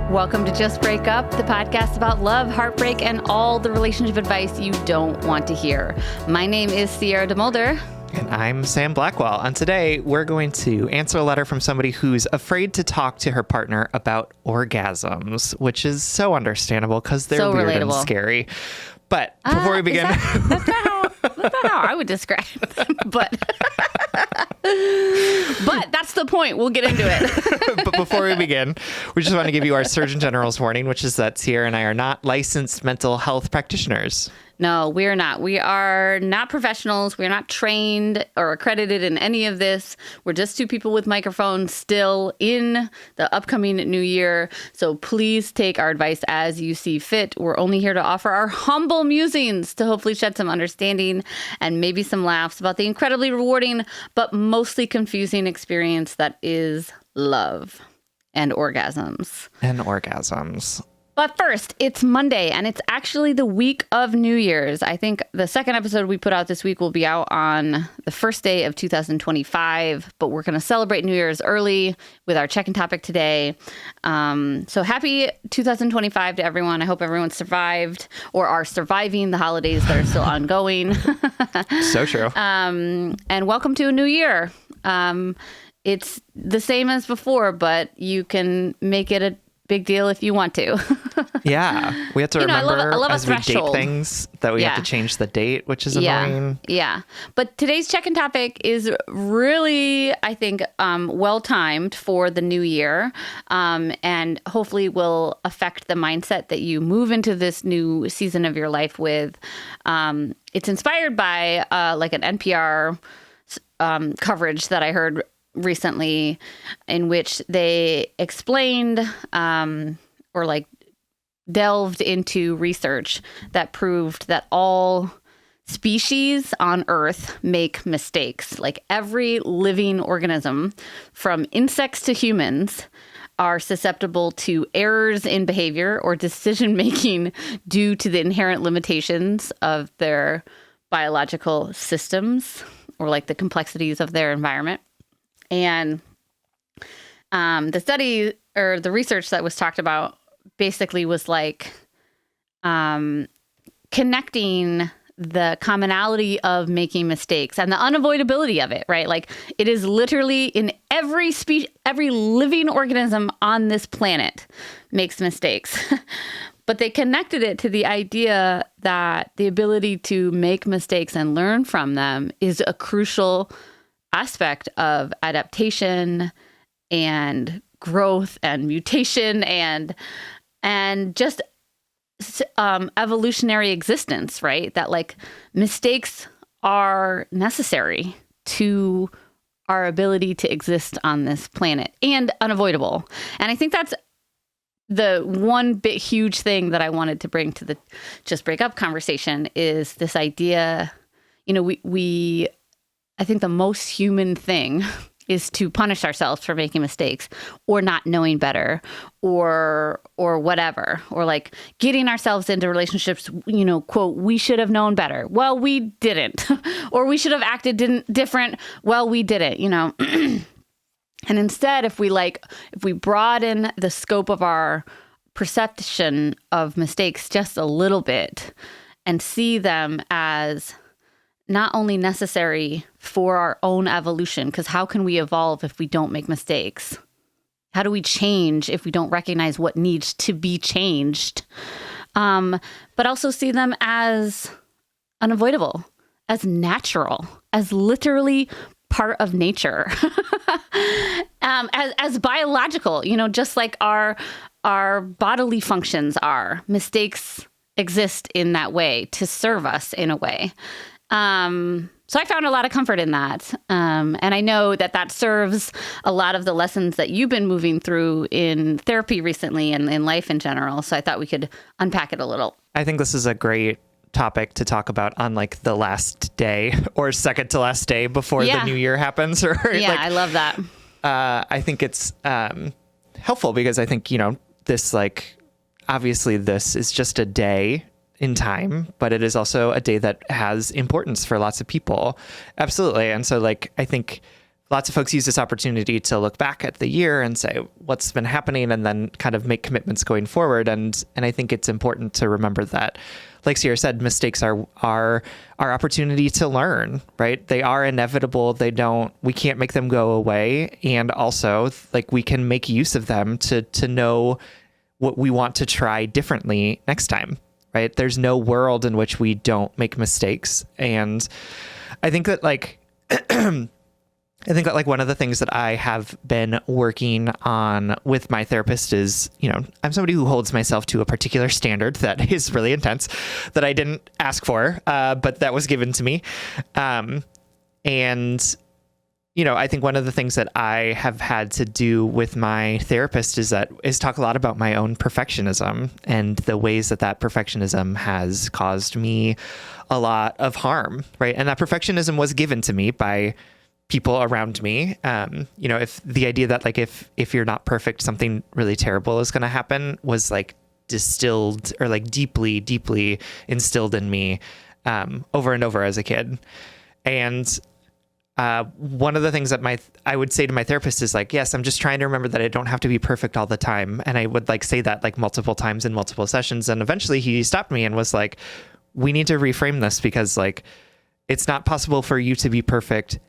Welcome to Just Break Up, the podcast about love, heartbreak, and all the relationship advice you don't want to hear. My name is Sierra DeMulder. And I'm Sam Blackwell. And today we're going to answer a letter from somebody who's afraid to talk to her partner about orgasms, which is so understandable because they're So weird relatable. and scary. But before we begin... That's not how I would describe them, but that's the point. We'll get into it. But before we begin, we just want to give you our Surgeon General's warning, which is that Sierra and I are not licensed mental health practitioners. No, we are not. We are not professionals. We're not trained or accredited in any of this. We're just two people with microphones still in the upcoming new year. So please take our advice as you see fit. We're only here to offer our humble musings to hopefully shed some understanding and maybe some laughs about the incredibly rewarding but mostly confusing experience that is love and orgasms. But first, it's Monday, and it's actually the week of New Year's. I think the second episode we put out this week will be out on the first day of 2025, but we're going to celebrate New Year's early with our check-in topic today. So happy 2025 to everyone. I hope everyone survived or are surviving the holidays that are still ongoing. So true. And welcome to a new year. It's the same as before, but you can make it a big deal if you want to. Yeah. We have to remember I love as we date things that we have to change the date, which is annoying. Yeah. But today's check-in topic is really, I think, well-timed for the new year, and hopefully will affect the mindset that you move into this new season of your life with. It's inspired by like an NPR coverage that I heard recently, in which they explained or like delved into research that proved that all species on Earth make mistakes. Like every living organism, from insects to humans, are susceptible to errors in behavior or decision making due to the inherent limitations of their biological systems or like the complexities of their environment. And the study or the research that was talked about basically was like connecting the commonality of making mistakes and the unavoidability of it, right? Like it is literally in every living organism on this planet makes mistakes. But they connected it to the idea that the ability to make mistakes and learn from them is a crucial aspect of adaptation and growth and mutation and just evolutionary existence, right? That like mistakes are necessary to our ability to exist on this planet and unavoidable. And I think that's the one big huge thing that I wanted to bring to the Just Break Up conversation is this idea, you know, I think the most human thing is to punish ourselves for making mistakes or not knowing better or whatever, or like getting ourselves into relationships, you know, quote, we should have known better. Well, we didn't. Or we should have acted different. Well, we didn't, you know. And instead, if we broaden the scope of our perception of mistakes just a little bit and see them as not only necessary for our own evolution, because how can we evolve if we don't make mistakes? How do we change if we don't recognize what needs to be changed? But also see them as unavoidable, as natural, as literally part of nature, as biological, you know, just like our bodily functions are. Mistakes exist in that way to serve us in a way. So I found a lot of comfort in that. And I know that serves a lot of the lessons that you've been moving through in therapy recently and in life in general. So I thought we could unpack it a little. I think this is a great topic to talk about on like the last day or second to last day before the new year happens. Or yeah, like, I love that. I think it's helpful because I think, you know, this like, obviously this is just a day in time, but it is also a day that has importance for lots of people. Absolutely. And so like, I think lots of folks use this opportunity to look back at the year and say what's been happening and then kind of make commitments going forward. And I think it's important to remember that, like Sierra said, mistakes are our opportunity to learn, right? They are inevitable. We can't make them go away. And also, like, we can make use of them to know what we want to try differently next time, right? There's no world in which we don't make mistakes. And I think that one of the things that I have been working on with my therapist is, I'm somebody who holds myself to a particular standard that is really intense, that I didn't ask for, but that was given to me. And I think one of the things that I have had to do with my therapist is talk a lot about my own perfectionism and the ways that perfectionism has caused me a lot of harm, right? And that perfectionism was given to me by people around me. If the idea that like, if you're not perfect, something really terrible is going to happen was like distilled or like deeply, deeply instilled in me, over and over as a kid. And, one of the things that I would say to my therapist is like, yes, I'm just trying to remember that I don't have to be perfect all the time. And I would like say that like multiple times in multiple sessions. And eventually he stopped me and was like, we need to reframe this because like, it's not possible for you to be perfect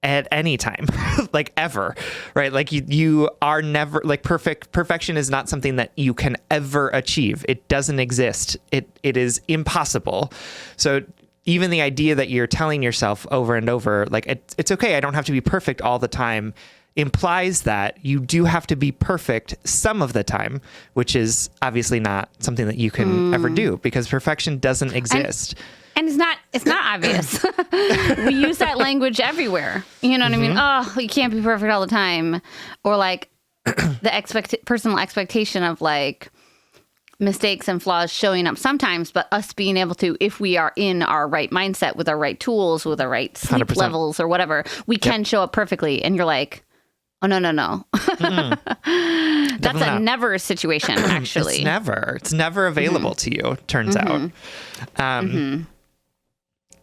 at any time, like ever, right? Like you are never like perfection is not something that you can ever achieve. It doesn't exist. It is impossible. So even the idea that you're telling yourself over and over, like it's okay, I don't have to be perfect all the time, implies that you do have to be perfect some of the time, which is obviously not something that you can ever do because perfection doesn't exist. And it's not obvious. We use that language everywhere. You know what I mean? Oh, you can't be perfect all the time. Or like the personal expectation of like mistakes and flaws showing up sometimes, but us being able to, if we are in our right mindset with our right tools, with our right sleep 100%. Levels or whatever, we can show up perfectly. And you're like, oh, no. That's a never situation, actually. It's never available to you, turns out.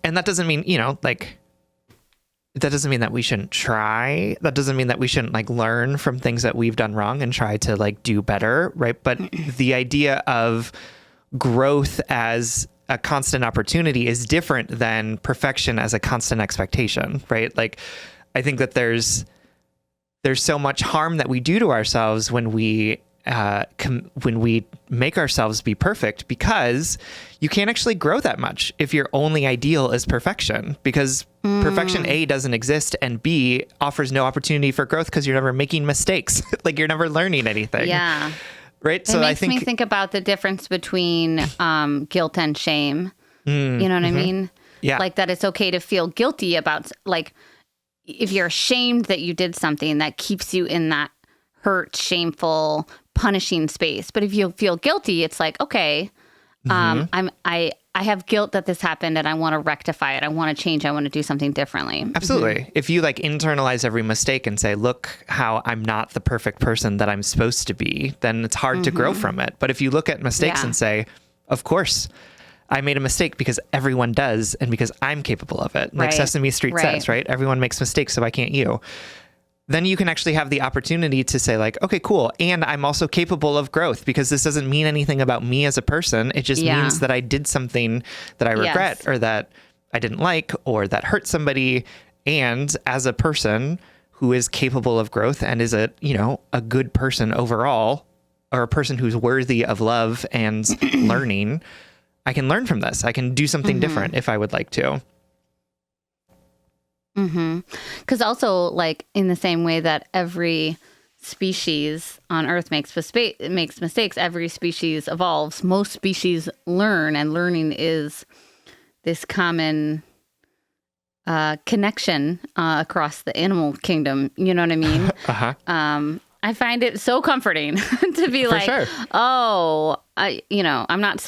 And that doesn't mean, that doesn't mean that we shouldn't try. That doesn't mean that we shouldn't like learn from things that we've done wrong and try to like do better, right? But the idea of growth as a constant opportunity is different than perfection as a constant expectation, right? Like, I think that there's so much harm that we do to ourselves when we make ourselves be perfect, because you can't actually grow that much if your only ideal is perfection, because perfection A doesn't exist and B offers no opportunity for growth because you're never making mistakes. Like you're never learning anything. Yeah. Right. So I think about the difference between guilt and shame. You know what I mean? Yeah. Like that it's okay to feel guilty about, like, if you're ashamed that you did something, that keeps you in that hurt, shameful, punishing space. But if you feel guilty, it's like, okay, I have guilt that this happened and I want to rectify it. I want to change. I want to do something differently. Absolutely. If you like internalize every mistake and say, look how I'm not the perfect person that I'm supposed to be, then it's hard to grow from it. But if you look at mistakes and say, of course, I made a mistake because everyone does and because I'm capable of it. Like Sesame Street says, right? Everyone makes mistakes, so why can't you? Then you can actually have the opportunity to say like, okay, cool. And I'm also capable of growth because this doesn't mean anything about me as a person. It just means that I did something that I regret or that I didn't like or that hurt somebody. And as a person who is capable of growth and is a good person overall, or a person who's worthy of love and learning, I can learn from this. I can do something different if I would like to. Because also, like, in the same way that every species on Earth makes mistakes, every species evolves. Most species learn, and learning is this common connection across the animal kingdom. You know what I mean? I find it so comforting to be I'm not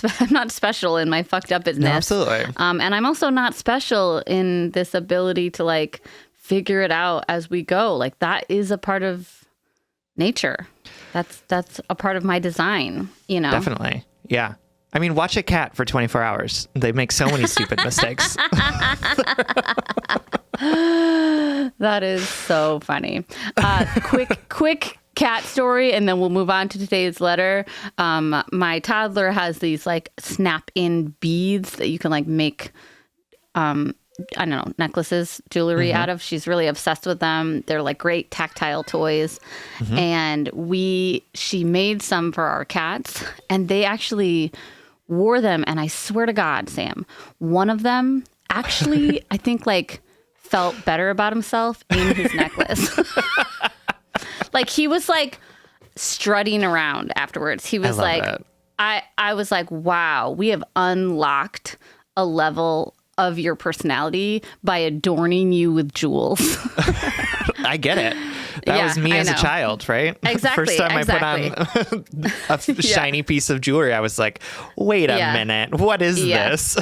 special in my fucked up business. No, absolutely. And I'm also not special in this ability to like figure it out as we go. Like that is a part of nature. That's a part of my design, Definitely. Yeah. I mean, watch a cat for 24 hours. They make so many stupid mistakes. That is so funny. Quick cat story, and then we'll move on to today's letter. My toddler has these like snap-in beads that you can like make, I don't know, necklaces, jewelry out of. She's really obsessed with them. They're like great tactile toys. And she made some for our cats, and they actually wore them. And I swear to God, Sam, one of them actually, I think like felt better about himself in his necklace. Like he was like strutting around afterwards. He was like, I was like, wow, we have unlocked a level of your personality by adorning you with jewels. I get it. That was me as a child, right? Exactly. First time I put on a shiny piece of jewelry, I was like, wait a minute, what is this?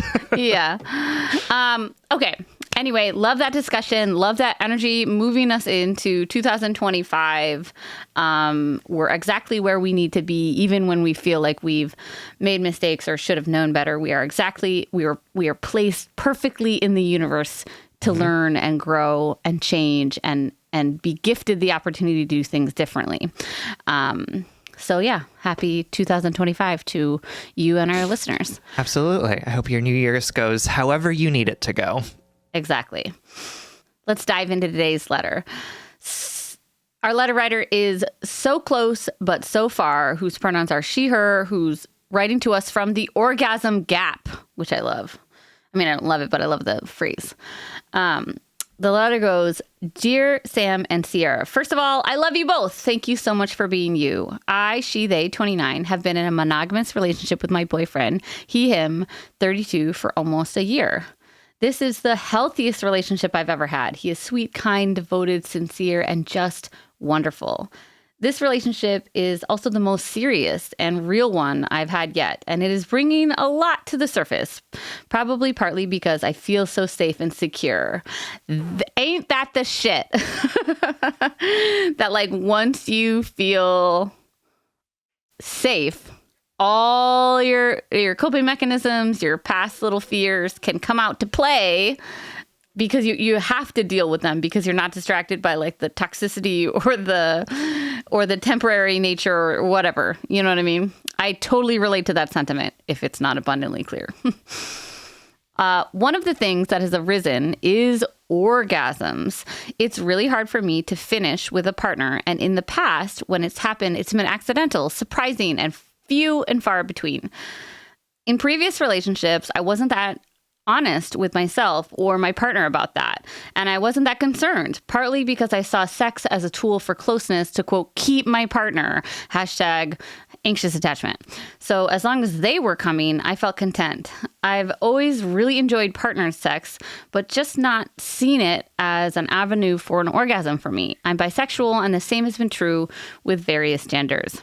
Okay. Anyway, love that discussion. Love that energy moving us into 2025. We're exactly where we need to be, even when we feel like we've made mistakes or should have known better. We are placed perfectly in the universe to learn and grow and change and be gifted the opportunity to do things differently. So yeah, happy 2025 to you and our listeners. Absolutely. I hope your New Year's goes however you need it to go. Exactly. Let's dive into today's letter. Our letter writer is so close, but so far, whose pronouns are she, her, who's writing to us from the Orgasm Gap, which I love. I mean, I don't love it, but I love the phrase. The letter goes, Dear Sam and Sierra, first of all, I love you both. Thank you so much for being you. I, she, they, 29, have been in a monogamous relationship with my boyfriend, he, him, 32, for almost a year. This is the healthiest relationship I've ever had. He is sweet, kind, devoted, sincere, and just wonderful. This relationship is also the most serious and real one I've had yet, and it is bringing a lot to the surface, probably partly because I feel so safe and secure. Ain't that the shit? That like once you feel safe, all your coping mechanisms, your past little fears can come out to play because you have to deal with them because you're not distracted by like the toxicity or the temporary nature or whatever. You know what I mean? I totally relate to that sentiment if it's not abundantly clear. One of the things that has arisen is orgasms. It's really hard for me to finish with a partner. And in the past, when it's happened, it's been accidental, surprising, and few and far between. In previous relationships, I wasn't that honest with myself or my partner about that. And I wasn't that concerned, partly because I saw sex as a tool for closeness to, quote, keep my partner, hashtag anxious attachment. So as long as they were coming, I felt content. I've always really enjoyed partner sex, but just not seen it as an avenue for an orgasm for me. I'm bisexual, and the same has been true with various genders.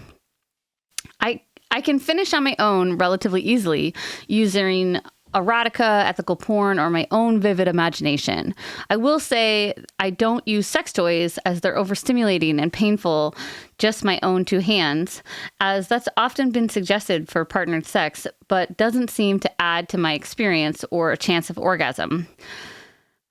I can finish on my own relatively easily using erotica, ethical porn, or my own vivid imagination. I will say I don't use sex toys as they're overstimulating and painful, just my own two hands, as that's often been suggested for partnered sex, but doesn't seem to add to my experience or a chance of orgasm.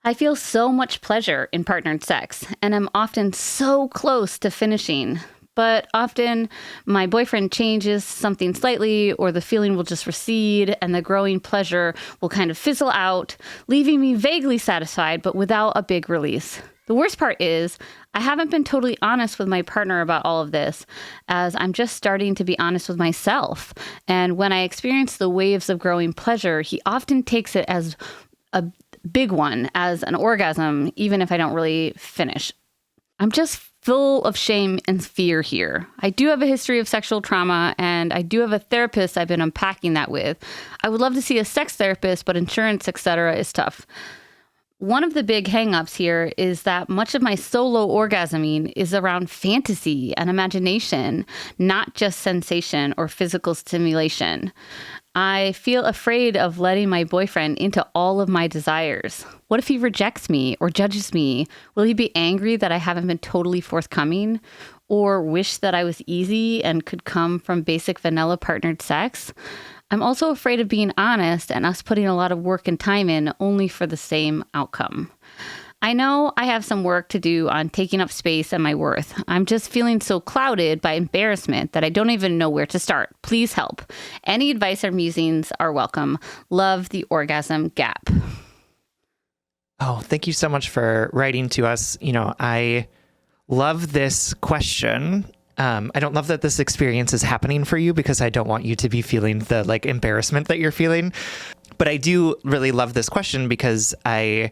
I feel so much pleasure in partnered sex, and I'm often so close to finishing. But often my boyfriend changes something slightly, or the feeling will just recede and the growing pleasure will kind of fizzle out, leaving me vaguely satisfied, but without a big release. The worst part is I haven't been totally honest with my partner about all of this, as I'm just starting to be honest with myself. And when I experience the waves of growing pleasure, he often takes it as a big one, as an orgasm, even if I don't really finish. I'm just full of shame and fear here. I do have a history of sexual trauma, and I do have a therapist I've been unpacking that with. I would love to see a sex therapist, but insurance, etc., is tough. One of the big hangups here is that much of my solo orgasming is around fantasy and imagination, not just sensation or physical stimulation. I feel afraid of letting my boyfriend into all of my desires. What if he rejects me or judges me? Will he be angry that I haven't been totally forthcoming, or wish that I was easy and could come from basic vanilla partnered sex? I'm also afraid of being honest and us putting a lot of work and time in only for the same outcome. I know I have some work to do on taking up space and my worth. I'm just feeling so clouded by embarrassment that I don't even know where to start. Please help. Any advice or musings are welcome. Love, the Orgasm Gap. Oh, thank you so much for writing to us. I love this question. I don't love that this experience is happening for you because I don't want you to be feeling the embarrassment that you're feeling. But I do really love this question because I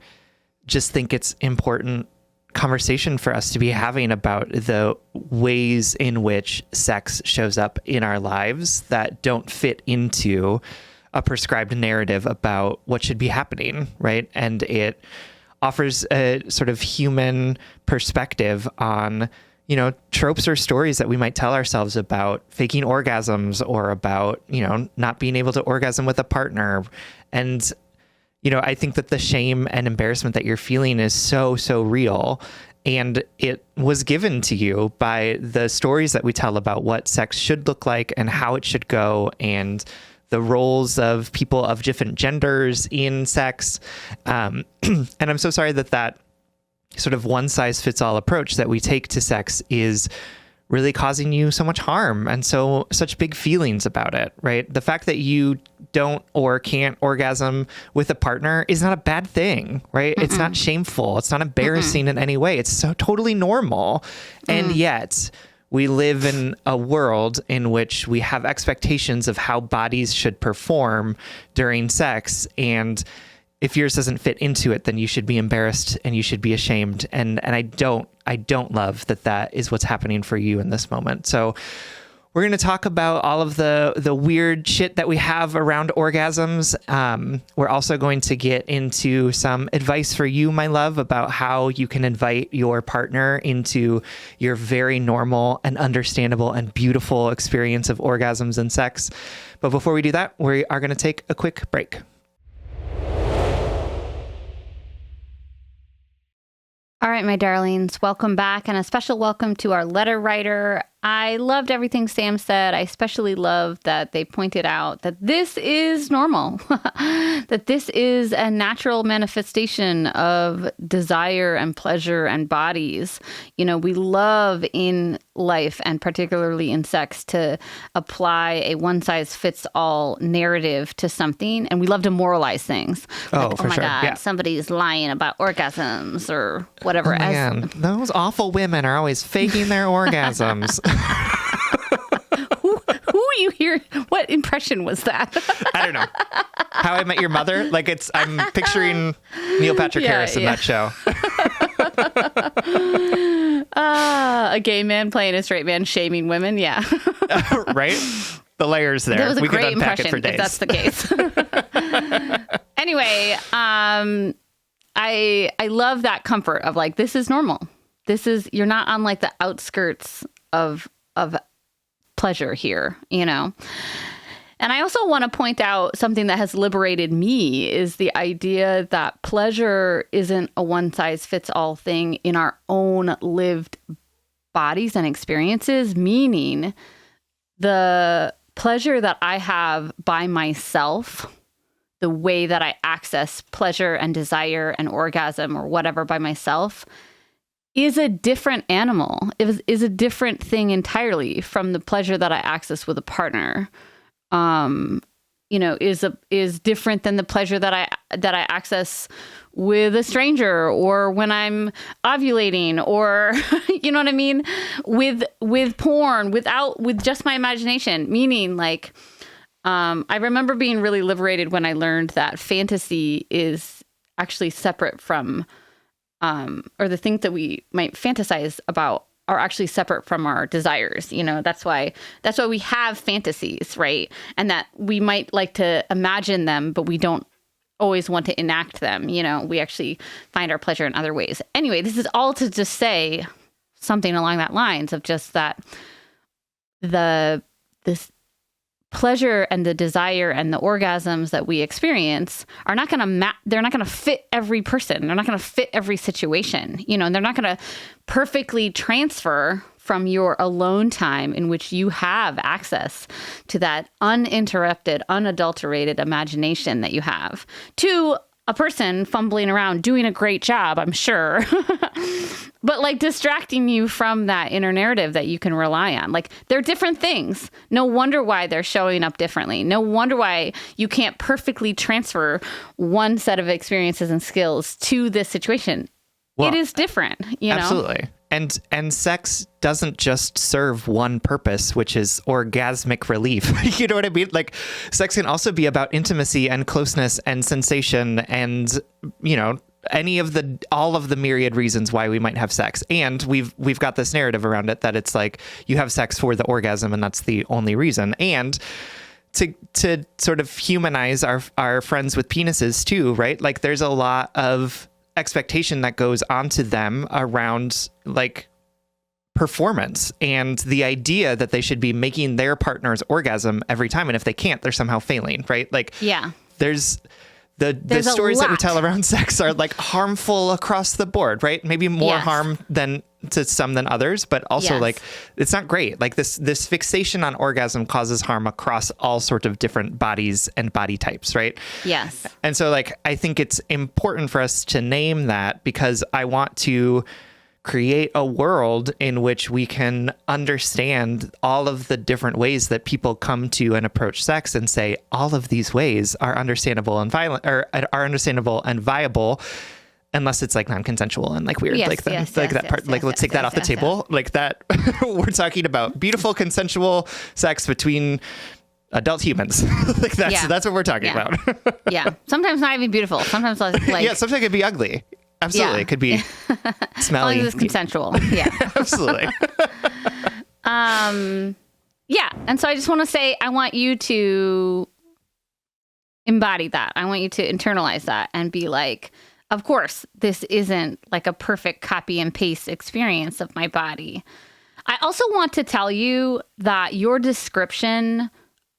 just think it's important conversation for us to be having about the ways in which sex shows up in our lives that don't fit into a prescribed narrative about what should be happening, right? And it offers a sort of human perspective on, tropes or stories that we might tell ourselves about faking orgasms or about, not being able to orgasm with a partner. And, I think that the shame and embarrassment that you're feeling is so, so real. And it was given to you by the stories that we tell about what sex should look like and how it should go, and the roles of people of different genders in sex. And I'm so sorry that sort of one size fits all approach that we take to sex is really causing you so much harm and such big feelings about it, right? The fact that you don't or can't orgasm with a partner is not a bad thing, right? Mm-mm. It's not shameful. It's not embarrassing in any way. It's so totally normal. And yet we live in a world in which we have expectations of how bodies should perform during sex. And if yours doesn't fit into it, then you should be embarrassed and you should be ashamed. And I don't love that is what's happening for you in this moment. So we're going to talk about all of the weird shit that we have around orgasms. We're also going to get into some advice for you, my love, about how you can invite your partner into your very normal and understandable and beautiful experience of orgasms and sex. But before we do that, we are going to take a quick break. All right, my darlings, welcome back, and a special welcome to our letter writer. I loved everything Sam said. I especially loved that they pointed out that this is normal, that this is a natural manifestation of desire and pleasure and bodies. We love in life, and particularly in sex, to apply a one-size-fits-all narrative to something, and we love to moralize things. Oh, for my sure. God, Yeah. Somebody's lying about orgasms or whatever. Oh, man. Those awful women are always faking their orgasms. Who are you hearing? What impression was that? I don't know. How I Met Your Mother? I'm picturing Neil Patrick Harris in that show. A gay man playing a straight man shaming women. Yeah. Right? The layers there. That was a we great could unpack impression, it for days. if that's the case. Anyway, I love that comfort of this is normal. You're not on the outskirts of pleasure here, And I also want to point out something that has liberated me is the idea that pleasure isn't a one size fits all thing in our own lived bodies and experiences, meaning the pleasure that I have by myself, the way that I access pleasure and desire and orgasm or whatever by myself, is a different animal. It is a different thing entirely from the pleasure that I access with a partner. Is different than the pleasure that I access with a stranger, or when I'm ovulating, or you know what I mean, with porn, with just my imagination. Meaning, I remember being really liberated when I learned that fantasy is actually separate from, or the things that we might fantasize about are actually separate from our desires. That's why we have fantasies, right? And that we might like to imagine them, but we don't always want to enact them. We actually find our pleasure in other ways. Anyway, this is all to just say something along that lines of just that this pleasure and the desire and the orgasms that we experience are not going to they're not going to fit every person. They're not going to fit every situation, and they're not going to perfectly transfer from your alone time in which you have access to that uninterrupted, unadulterated imagination that you have to a person fumbling around doing a great job, I'm sure, but like distracting you from that inner narrative that you can rely on. Like they're different things. No wonder why they're showing up differently. No wonder why you can't perfectly transfer one set of experiences and skills to this situation. Well, it is different, you know? Absolutely. And sex doesn't just serve one purpose, which is orgasmic relief. You know what I mean? Like sex can also be about intimacy and closeness and sensation and, you know, all of the myriad reasons why we might have sex. And we've got this narrative around it that it's like you have sex for the orgasm and that's the only reason. And to sort of humanize our friends with penises too, right? Like there's a lot of expectation that goes onto them around like performance and the idea that they should be making their partner's orgasm every time. And if they can't, they're somehow failing, right? Like, yeah, there's the stories that we tell around sex are like harmful across the board, right? Maybe more harm to some than others, but also like it's not great. Like this fixation on orgasm causes harm across all sorts of different bodies and body types, right? Yes. And so like I think it's important for us to name that because I want to create a world in which we can understand all of the different ways that people come to and approach sex and say all of these ways are understandable and violent or are understandable and viable unless it's like non-consensual and like weird, let's take that off the table. Like that we're talking about beautiful consensual sex between adult humans. Like that's what we're talking about. Yeah. Sometimes not even beautiful. Sometimes like sometimes it could be ugly. Absolutely. It could be smelly. As long as it's consensual. Yeah. Absolutely. Yeah. And so I just want to say, I want you to embody that. I want you to internalize that and be like, of course, this isn't like a perfect copy and paste experience of my body. I also want to tell you that your description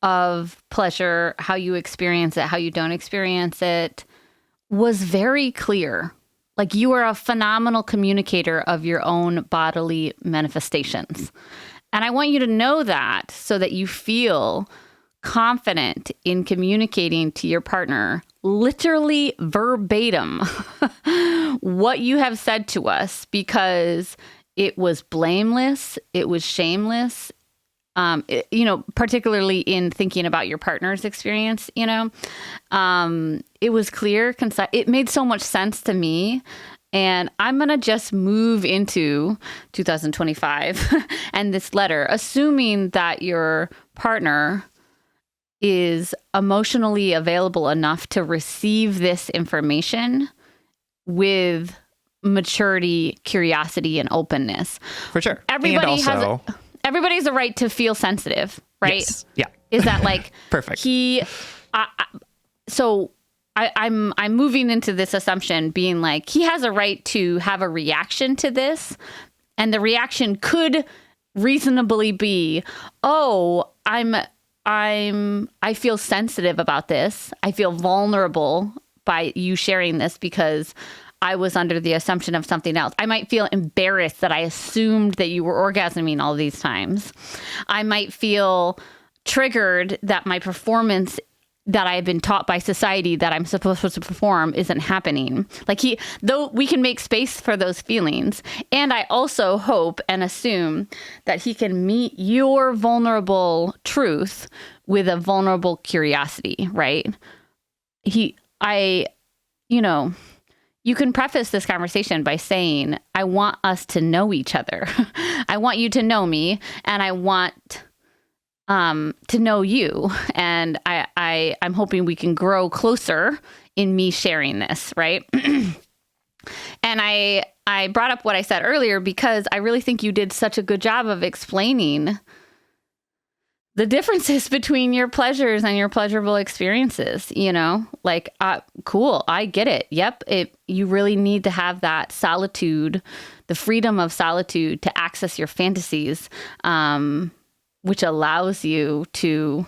of pleasure, how you experience it, how you don't experience it, was very clear. Like you are a phenomenal communicator of your own bodily manifestations. And I want you to know that so that you feel confident in communicating to your partner, literally verbatim, what you have said to us, because it was blameless, it was shameless, particularly in thinking about your partner's experience, it was clear, concise. It made so much sense to me. And I'm going to just move into 2025 and this letter, assuming that your partner is emotionally available enough to receive this information with maturity, curiosity, and openness. For sure. Everybody has a right to feel sensitive, right? Yes. Yeah. Is that like perfect? I'm moving into this assumption being like, he has a right to have a reaction to this. And the reaction could reasonably be, oh, I feel sensitive about this. I feel vulnerable by you sharing this because I was under the assumption of something else. I might feel embarrassed that I assumed that you were orgasming all these times. I might feel triggered that my performance that I've been taught by society that I'm supposed to perform isn't happening. Though we can make space for those feelings. And I also hope and assume that he can meet your vulnerable truth with a vulnerable curiosity, right? You can preface this conversation by saying, I want us to know each other. I want you to know me, and I want to know you. And I'm hoping we can grow closer in me sharing this, right? And I brought up what I said earlier because I really think you did such a good job of explaining the differences between your pleasures and your pleasurable experiences, cool, I get it. Yep. You really need to have that solitude, the freedom of solitude to access your fantasies, which allows you to,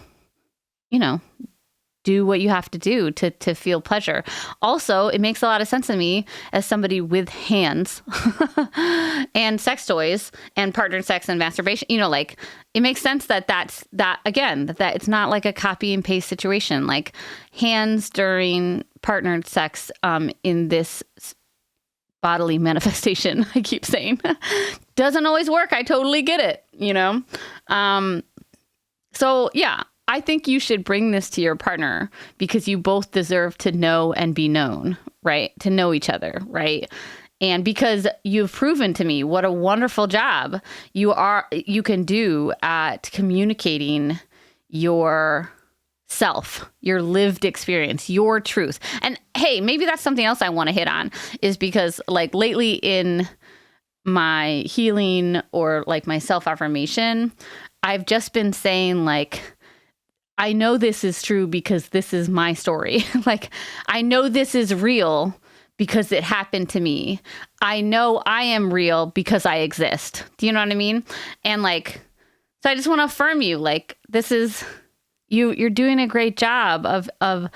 do what you have to do to feel pleasure. Also, it makes a lot of sense to me as somebody with hands and sex toys and partnered sex and masturbation. Like it makes sense that it's not like a copy and paste situation. Like hands during partnered sex in this bodily manifestation, I keep saying, doesn't always work. I totally get it, So yeah, I think you should bring this to your partner because you both deserve to know and be known, right? To know each other, right? And because you've proven to me what a wonderful job you can do at communicating your self, your lived experience, your truth. And hey, maybe that's something else I want to hit on is because like lately in my healing or like my self-affirmation, I've just been saying like, I know this is true because this is my story. Like, I know this is real because it happened to me. I know I am real because I exist. Do you know what I mean? And like, so I just want to affirm you, like, this is, you're doing a great job of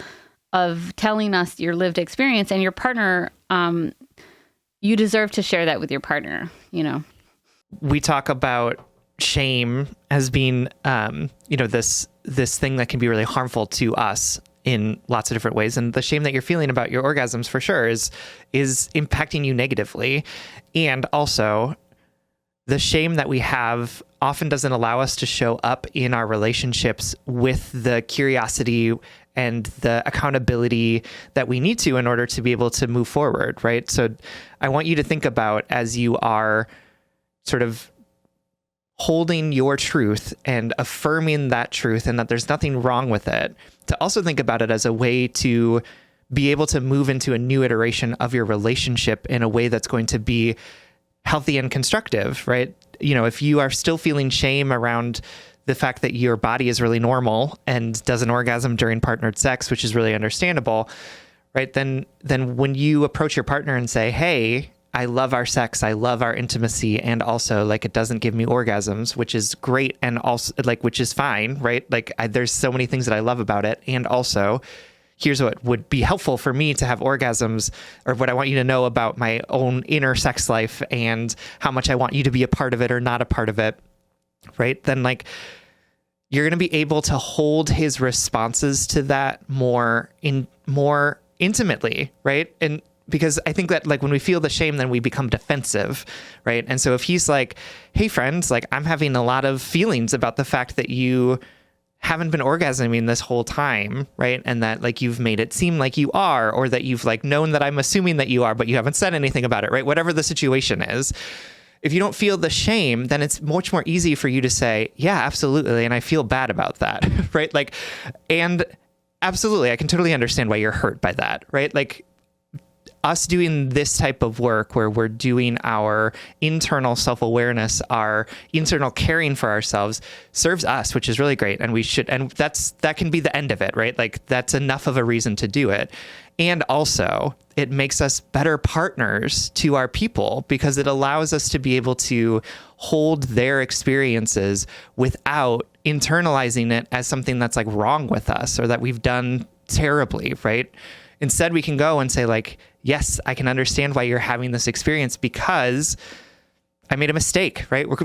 telling us your lived experience, and your partner, you deserve to share that with your partner, We talk about shame as being, this thing that can be really harmful to us in lots of different ways. And the shame that you're feeling about your orgasms for sure is impacting you negatively. And also the shame that we have often doesn't allow us to show up in our relationships with the curiosity and the accountability that we need to in order to be able to move forward, right? So I want you to think about, as you are sort of holding your truth and affirming that truth and that there's nothing wrong with it, to also think about it as a way to be able to move into a new iteration of your relationship in a way that's going to be healthy and constructive, right? If you are still feeling shame around the fact that your body is really normal and does an orgasm during partnered sex, which is really understandable, right? Then when you approach your partner and say, hey, I love our sex, I love our intimacy, and also like it doesn't give me orgasms, which is great, and also like which is fine, right? Like there's so many things that I love about it, and also here's what would be helpful for me to have orgasms, or what I want you to know about my own inner sex life and how much I want you to be a part of it or not a part of it, right? Then like you're going to be able to hold his responses to that more intimately, right? And because I think that like when we feel the shame, then we become defensive, right? And so if he's like, hey friends, like I'm having a lot of feelings about the fact that you haven't been orgasming this whole time, right? And that like you've made it seem like you are, or that you've like known that I'm assuming that you are, but you haven't said anything about it, right? Whatever the situation is, if you don't feel the shame, then it's much more easy for you to say, yeah, absolutely. And I feel bad about that, right? Like, and absolutely, I can totally understand why you're hurt by that, right? Like, us doing this type of work where we're doing our internal self-awareness, our internal caring for ourselves serves us, which is really great. And we should, and that can be the end of it, right? Like that's enough of a reason to do it. And also it makes us better partners to our people because it allows us to be able to hold their experiences without internalizing it as something that's like wrong with us or that we've done terribly, right? Instead, we can go and say like, yes, I can understand why you're having this experience because I made a mistake, right? We're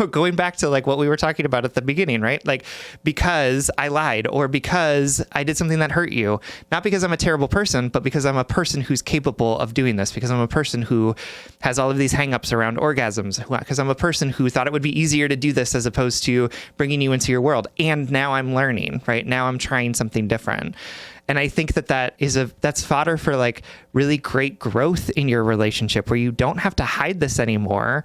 going back to like what we were talking about at the beginning, right? Like because I lied or because I did something that hurt you, not because I'm a terrible person, but because I'm a person who's capable of doing this, because I'm a person who has all of these hangups around orgasms, because I'm a person who thought it would be easier to do this as opposed to bringing you into your world. And now I'm learning, right? Now I'm trying something different. And I think that's fodder for like really great growth in your relationship where you don't have to hide this anymore,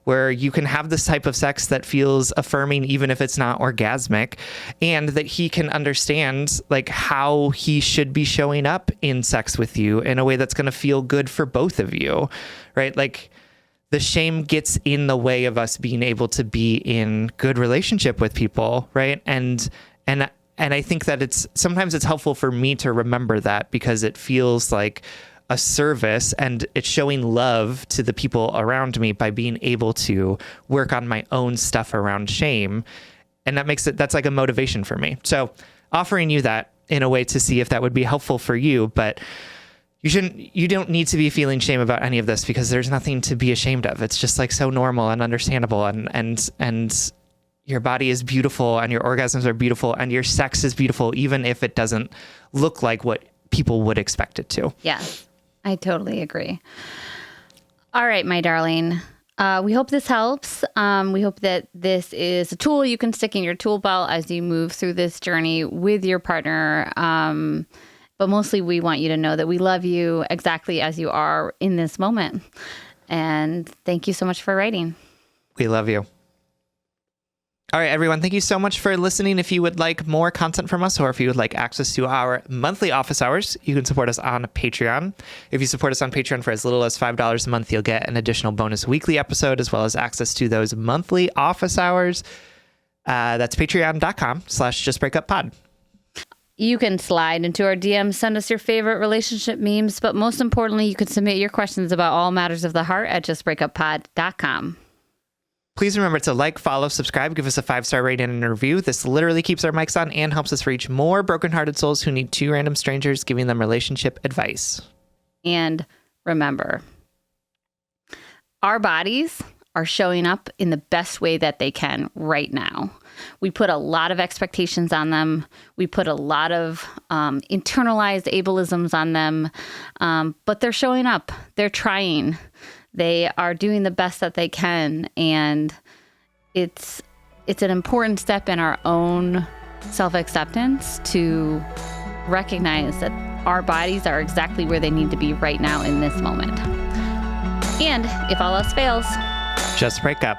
where you can have this type of sex that feels affirming, even if it's not orgasmic, and that he can understand like how he should be showing up in sex with you in a way that's going to feel good for both of you, right? Like the shame gets in the way of us being able to be in good relationship with people, right? And I think that sometimes it's helpful for me to remember that because it feels like a service and it's showing love to the people around me by being able to work on my own stuff around shame. And that's like a motivation for me. So offering you that in a way to see if that would be helpful for you. But you don't need to be feeling shame about any of this, because there's nothing to be ashamed of. It's just like so normal and understandable, and your body is beautiful, and your orgasms are beautiful, and your sex is beautiful, even if it doesn't look like what people would expect it to. Yes, I totally agree. All right, my darling. We hope this helps. We hope that this is a tool you can stick in your tool belt as you move through this journey with your partner. But mostly we want you to know that we love you exactly as you are in this moment. And thank you so much for writing. We love you. All right, everyone. Thank you so much for listening. If you would like more content from us, or if you would like access to our monthly office hours, you can support us on Patreon. If you support us on Patreon for as little as $5 a month, you'll get an additional bonus weekly episode, as well as access to those monthly office hours. That's patreon.com/justbreakuppod. You can slide into our DMs, send us your favorite relationship memes, but most importantly, you can submit your questions about all matters of the heart at justbreakuppod.com. Please remember to like, follow, subscribe, give us a 5-star rating and a review. This literally keeps our mics on and helps us reach more brokenhearted souls who need 2 random strangers giving them relationship advice. And remember, our bodies are showing up in the best way that they can right now. We put a lot of expectations on them. We put a lot of internalized ableisms on them, but they're showing up. They're trying. They are doing the best that they can. And it's an important step in our own self-acceptance to recognize that our bodies are exactly where they need to be right now in this moment. And if all else fails, just break up.